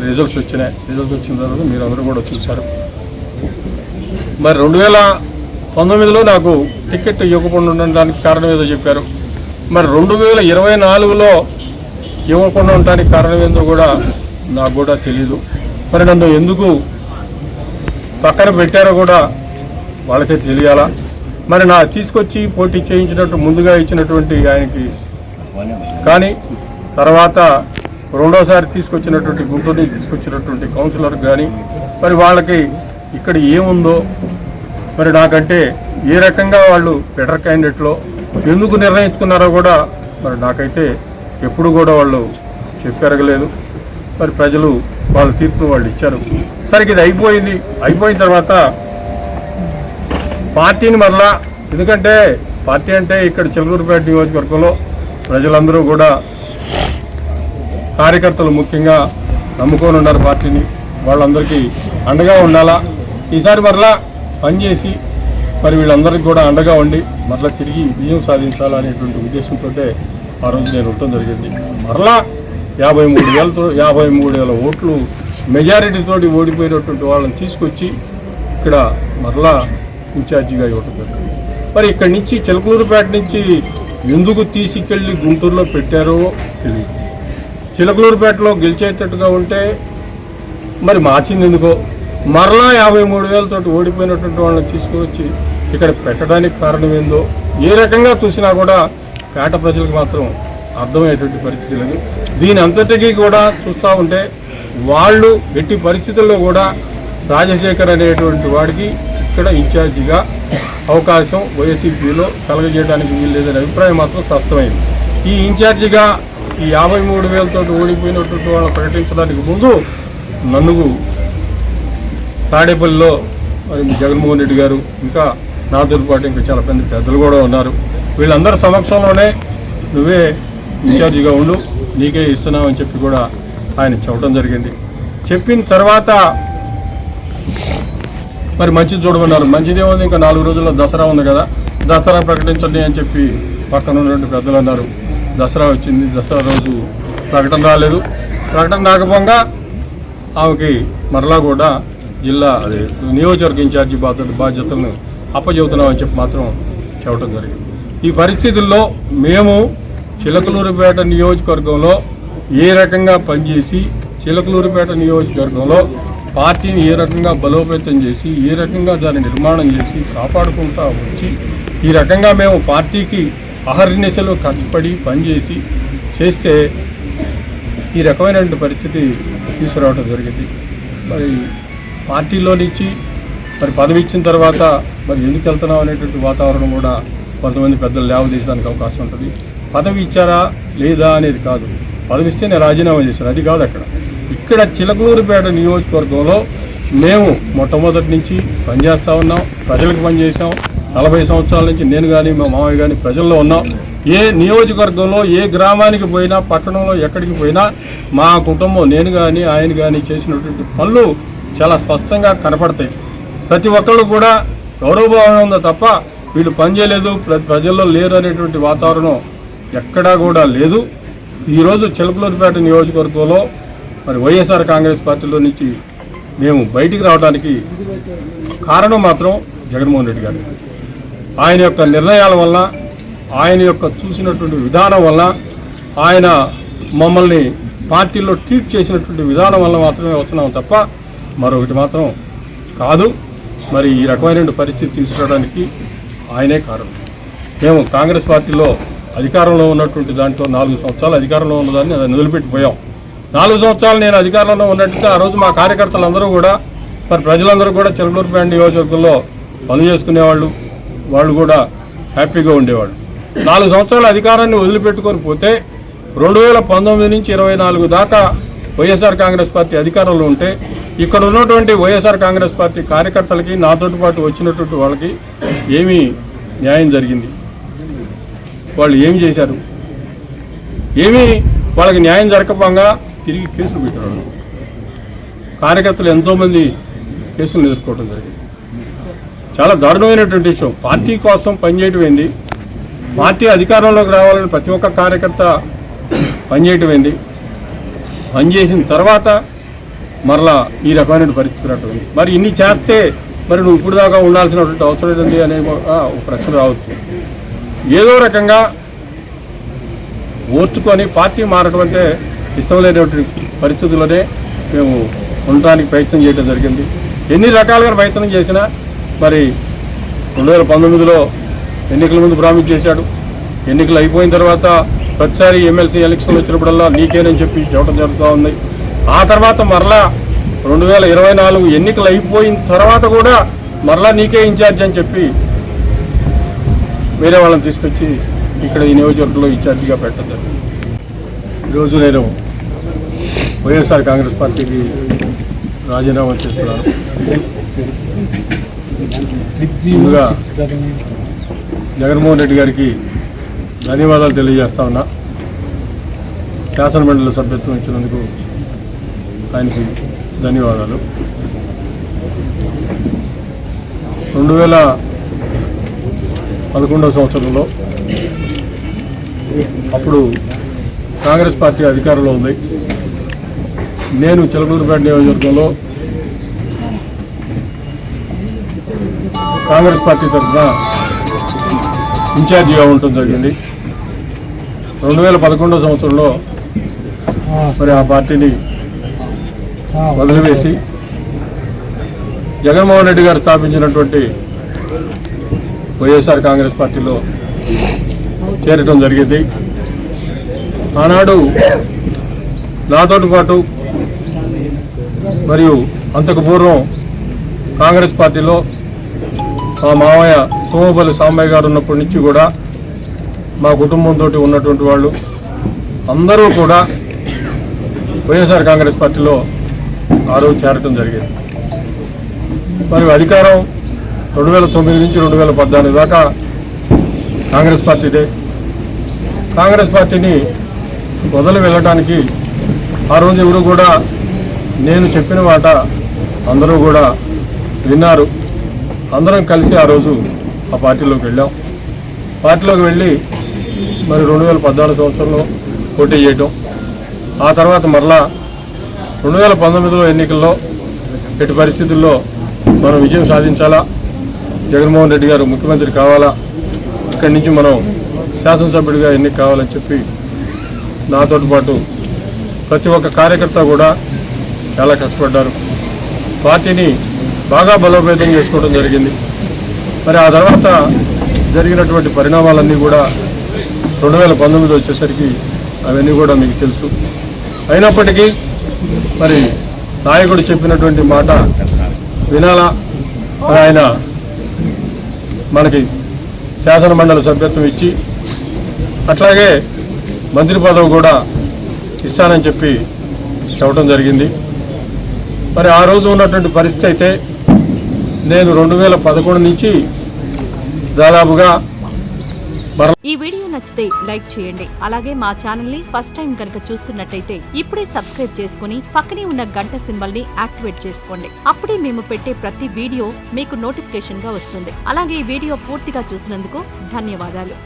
Results వచ్చినాయి. Results వచ్చిన తర్వాత మీరు అందరూ కూడా చూశారు. మరి 2019లో నాకు టికెట్ ఇవ్వకుండా ఉండడానికి కారణం ఏదో చెప్పారు. మరి 2024లో ఇవ్వకుండా ఉండడానికి కారణం ఏందో కూడా నాకు కూడా తెలీదు. మరి నన్ను ఎందుకు పక్కన పెట్టారో కూడా వాళ్ళకే తెలియాలా. మరి నా తీసుకొచ్చి పోటీ చేయించినట్టు ముందుగా ఇచ్చినటువంటి ఆయనకి కానీ తర్వాత రెండోసారి తీసుకొచ్చినటువంటి గుంటూరు నుంచి తీసుకొచ్చినటువంటి కౌన్సిలర్ కానీ మరి వాళ్ళకి ఇక్కడ ఏముందో మరి నాకంటే ఏ రకంగా వాళ్ళు బెటర్ క్యాండిడేట్లో ఎందుకు నిర్ణయించుకున్నారో కూడా మరి నాకైతే ఎప్పుడు కూడా వాళ్ళు చెప్పెరగలేదు. మరి ప్రజలు వాళ్ళ తీర్పును వాళ్ళు ఇచ్చారు. సరికి ఇది అయిపోయిన తర్వాత పార్టీని మరలా, ఎందుకంటే పార్టీ అంటే ఇక్కడ చిలకలూరిపేట నియోజకవర్గంలో ప్రజలందరూ కూడా కార్యకర్తలు ముఖ్యంగా నమ్ముకొని ఉన్నారు పార్టీని. వాళ్ళందరికీ అండగా ఉండాలా. ఈసారి మరలా పనిచేసి మరి వీళ్ళందరికీ కూడా అండగా ఉండి మరలా తిరిగి విజయం సాధించాలనేటువంటి ఉద్దేశంతో ఆ రోజు నేను ఉండటం జరిగింది. మరలా 53,000 ఓట్లు మెజారిటీతోటి ఓడిపోయినటువంటి వాళ్ళని తీసుకొచ్చి ఇక్కడ మరలా ఇన్ఛార్జిగా ఇవ్వటం జరిగింది. మరి ఇక్కడి నుంచి చిలకలూరిపేట నుంచి ఎందుకు తీసుకెళ్ళి గుంటూరులో పెట్టారో తెలియదు. చిలకలూరిపేటలో గెలిచేటట్టుగా ఉంటే మరి మార్చింది ఎందుకో, మరలా 53,000 ఓడిపోయినటువంటి వాళ్ళని తీసుకువచ్చి ఇక్కడ పెట్టడానికి కారణం ఏందో ఏ రకంగా చూసినా కూడా పేట ప్రజలకు మాత్రం అర్థమయ్యేటువంటి పరిస్థితి లేదు. దీని అంతటికీ కూడా చూస్తూ ఉంటే వాళ్ళు ఎట్టి పరిస్థితుల్లో కూడా రాజశేఖర్ అనేటువంటి వాడికి ఇక్కడ ఇన్ఛార్జిగా అవకాశం వైఎస్సీపీలో కలగజేయడానికి వీల్లేదనే అభిప్రాయం మాత్రం స్పష్టమైంది. ఈ ఇన్ఛార్జిగా ఈ 53,000 ఓడిపోయినటువంటి వాళ్ళని ప్రకటించడానికి ముందు నన్ను తాడేపల్లిలో మరి జగన్మోహన్ రెడ్డి గారు ఇంకా నాతో పాటు ఇంకా చాలా పెద్దలు కూడా ఉన్నారు. వీళ్ళందరి సమక్షంలోనే నువ్వే ఇన్ఛార్జిగా ఉండు, నీకే ఇస్తున్నామని చెప్పి కూడా ఆయన చెప్పడం జరిగింది. చెప్పిన తర్వాత మరి మంచిది చూడమన్నారు. మంచిదేముంది, ఇంకా 4 రోజుల్లో దసరా ఉంది కదా, దసరా ప్రకటించండి అని చెప్పి పక్కన ఉన్నటువంటి పెద్దలు అన్నారు. దసరా వచ్చింది, దసరా రోజు ప్రకటన రాలేదు. ప్రకటన రాకపోగా ఆమెకి మరలా కూడా జిల్లా నియోజకవర్గ ఇన్ఛార్జి బాధ్యతలను అప్పచెబుతున్నామని చెప్పి మాత్రం చెప్పడం జరిగింది. ఈ పరిస్థితుల్లో మేము చిలకలూరిపేట నియోజకవర్గంలో ఏ రకంగా పనిచేసి చిలకలూరిపేట నియోజకవర్గంలో పార్టీని ఏ రకంగా బలోపేతం చేసి ఏ రకంగా దాన్ని నిర్మాణం చేసి కాపాడుకుంటూ వచ్చి ఈ రకంగా మేము పార్టీకి అహర్నిశలు కష్టపడి పనిచేసి చేస్తే ఈ రకమైనటువంటి పరిస్థితి తీసుకురావడం జరిగింది. మరి పార్టీలో నుంచి మరి పదవి ఇచ్చిన తర్వాత మరి ఎందుకు వెళ్తున్నాం అనేటువంటి వాతావరణం కూడా కొంతమంది పెద్దలు లేవదీయడానికి అవకాశం ఉంటుంది. పదవి ఇచ్చారా లేదా అనేది కాదు, పదవి ఇస్తే నేను రాజీనామా చేశాను అది కాదు. ఇక్కడ చిలకలూరిపేట నియోజకవర్గంలో మేము మొట్టమొదటి నుంచి పనిచేస్తూ ఉన్నాం, ప్రజలకు పనిచేసాం. 40 సంవత్సరాల నుంచి నేను కానీ మా మామయ్య కానీ ప్రజల్లో ఉన్నాం. ఏ నియోజకవర్గంలో ఏ గ్రామానికి పోయినా పట్టణంలో ఎక్కడికి పోయినా మా కుటుంబం నేను కానీ ఆయన కానీ చేసినటువంటి పనులు చాలా స్పష్టంగా కనపడతాయి. ప్రతి ఒక్కళ్ళు కూడా గౌరవభావం ఉందో తప్ప వీళ్ళు పనిచేయలేదు, ప్రజల్లో లేరు అనేటువంటి వాతావరణం ఎక్కడా కూడా లేదు. ఈరోజు చిలకలూరిపేట నియోజకవర్గంలో మరి వైఎస్ఆర్ కాంగ్రెస్ పార్టీలో నుంచి మేము బయటికి రావడానికి కారణం మాత్రం జగన్మోహన్ రెడ్డి గారు. ఆయన యొక్క నిర్ణయాల వల్ల, ఆయన యొక్క చూసినటువంటి విధానం వల్ల, ఆయన మమ్మల్ని పార్టీలో ట్రీట్ చేసినటువంటి విధానం వల్ల మాత్రమే వచ్చినాం తప్ప మరొకటి మాత్రం కాదు. మరి ఈ రకమైన పరిస్థితి తీసుకురావడానికి ఆయనే కారణం. మేము కాంగ్రెస్ పార్టీలో అధికారంలో ఉన్నటువంటి దాంట్లో 4 సంవత్సరాలు అధికారంలో ఉన్నదాన్ని అది నిలబెట్టిపోయాం. 4 సంవత్సరాలు నేను అధికారంలో ఉన్నట్టుగా ఆ రోజు మా కార్యకర్తలందరూ కూడా మరి ప్రజలందరూ కూడా చిలకలూరిపేట నియోజకవర్గంలో పనులు చేసుకునేవాళ్ళు, వాళ్ళు కూడా హ్యాపీగా ఉండేవాళ్ళు. 4 సంవత్సరాల అధికారాన్ని వదిలిపెట్టుకొని పోతే 2019 నుంచి 24 దాకా వైఎస్ఆర్ కాంగ్రెస్ పార్టీ అధికారంలో ఉంటే ఇక్కడ ఉన్నటువంటి వైఎస్ఆర్ కాంగ్రెస్ పార్టీ కార్యకర్తలకి నాతో పాటు వచ్చినటువంటి వాళ్ళకి ఏమీ న్యాయం జరిగింది? వాళ్ళు ఏమి చేశారు? ఏమీ వాళ్ళకి న్యాయం జరగకపోగా తిరిగి కేసులు పెట్టారు. కార్యకర్తలు ఎంతోమంది కేసులు ఎదుర్కోవడం జరిగింది. చాలా దారుణమైనటువంటి విషయం. పార్టీ కోసం పనిచేయటం ఏంది, పార్టీ అధికారంలోకి రావాలని ప్రతి ఒక్క కార్యకర్త పనిచేయటం ఏంది, పనిచేసిన తర్వాత మరలా ఈ రకమైన పరిస్థితి ఉంటుంది. మరి ఇన్ని చేస్తే మరి నువ్వు ఇప్పుడు దాకా ఉండాల్సినటువంటి అవసరం ఏంటి అనే ఒక ప్రశ్న రావచ్చు. ఏదో రకంగా ఓర్చుకొని పార్టీ మారడం అంటే ఇష్టం లేనటువంటి పరిస్థితుల్లోనే మేము ఉండటానికి ప్రయత్నం చేయడం జరిగింది. ఎన్ని రకాలుగా ప్రయత్నం చేసినా మరి 2019లో ఎన్నికల ముందు ప్రామిస్ చేశాడు. ఎన్నికలు అయిపోయిన తర్వాత ప్రతిసారి ఎమ్మెల్సీ ఎలక్షన్లు వచ్చినప్పుడల్లా నీకేనని చెప్పి చెప్పడం జరుగుతూ ఉంది. ఆ తర్వాత మరలా 2024 ఎన్నికలు అయిపోయిన తర్వాత కూడా మరలా నీకే ఇన్ఛార్జ్ అని చెప్పి వేరే వాళ్ళని తీసుకొచ్చి ఇక్కడ ఈ నియోజకవర్గంలో ఇన్ఛార్జిగా పెట్టడం జరిగింది. ఈరోజు నేను వైఎస్ఆర్ కాంగ్రెస్ పార్టీకి రాజీనామా చేస్తున్నాను. ముందుగా జగన్మోహన్ రెడ్డి గారికి ధన్యవాదాలు తెలియజేస్తా ఉన్నా. శాసనమండలి సభ్యత్వం ఇచ్చినందుకు ఆయనకి ధన్యవాదాలు. 2011 సంవత్సరంలో అప్పుడు కాంగ్రెస్ పార్టీ అధికారంలో ఉంది. నేను చిలకలూరుపేట నియోజకవర్గంలో కాంగ్రెస్ పార్టీ తరఫున ఇన్ఛార్జిగా ఉండటం జరిగింది. 2011 సంవత్సరంలో మరి ఆ పార్టీని వదిలివేసి జగన్మోహన్ రెడ్డి గారు స్థాపించినటువంటి వైఎస్ఆర్ కాంగ్రెస్ పార్టీలో చేరటం జరిగింది. ఆనాడు నాతో పాటు మరియు అంతకు పూర్వం కాంగ్రెస్ పార్టీలో మా మామయ్య సోమపల్లి సాంబయ్య గారు ఉన్నప్పటి నుంచి కూడా మా కుటుంబంతో ఉన్నటువంటి వాళ్ళు అందరూ కూడా వైఎస్ఆర్ కాంగ్రెస్ పార్టీలో ఆ రోజు చేరటం జరిగింది. మరి అధికారం 2009 నుంచి 2014 దాకా కాంగ్రెస్ పార్టీదే. కాంగ్రెస్ పార్టీని వదిలి వెళ్ళడానికి ఆ రోజు ఎవరు కూడా నేను చెప్పిన మాట అందరూ కూడా విన్నారు. అందరం కలిసి ఆ రోజు ఆ పార్టీలోకి వెళ్ళాం. పార్టీలోకి వెళ్ళి మరి 2014 సంవత్సరంలో పోటీ చేయటం, ఆ తర్వాత మరలా 2019లో ఎన్నికల్లో ఎట్టి పరిస్థితుల్లో మనం విజయం సాధించాలా, జగన్మోహన్ రెడ్డి గారు ముఖ్యమంత్రి కావాలా, ఇక్కడి నుంచి మనం శాసనసభ్యుడిగా ఎన్నిక కావాలని చెప్పి నాతో పాటు ప్రతి ఒక్క కార్యకర్త కూడా చాలా కష్టపడ్డారు. పార్టీని బాగా బలోపేతం చేసుకోవడం జరిగింది. మరి ఆ తర్వాత జరిగినటువంటి పరిణామాలన్నీ కూడా 2019 వచ్చేసరికి అవన్నీ కూడా మీకు తెలుసు. అయినప్పటికీ మరి నాయకుడు చెప్పినటువంటి మాట వినాలా, మరి ఆయన మనకి శాసనమండలి సభ్యత్వం ఇచ్చి అట్లాగే మంత్రి పదవి కూడా ఇస్తానని చెప్పి చెప్పడం జరిగింది. మరి ఆ రోజు ఉన్నటువంటి పరిస్థితి అయితే నేను 2011 నుంచి దాదాపుగా ఈ వీడియో నచ్చితే లైక్ చేయండి. అలాగే మా ఛానల్ ని ఫస్ట్ టైం కనుక చూస్తున్నట్టయితే ఇప్పుడే సబ్స్క్రైబ్ చేసుకుని పక్కనే ఉన్న గంట సింబల్ ని యాక్టివేట్ చేసుకోండి. అప్పుడే మేము పెట్టే ప్రతి వీడియో మీకు నోటిఫికేషన్ గా వస్తుంది. అలాగే ఈ వీడియో పూర్తిగా చూసినందుకు ధన్యవాదాలు.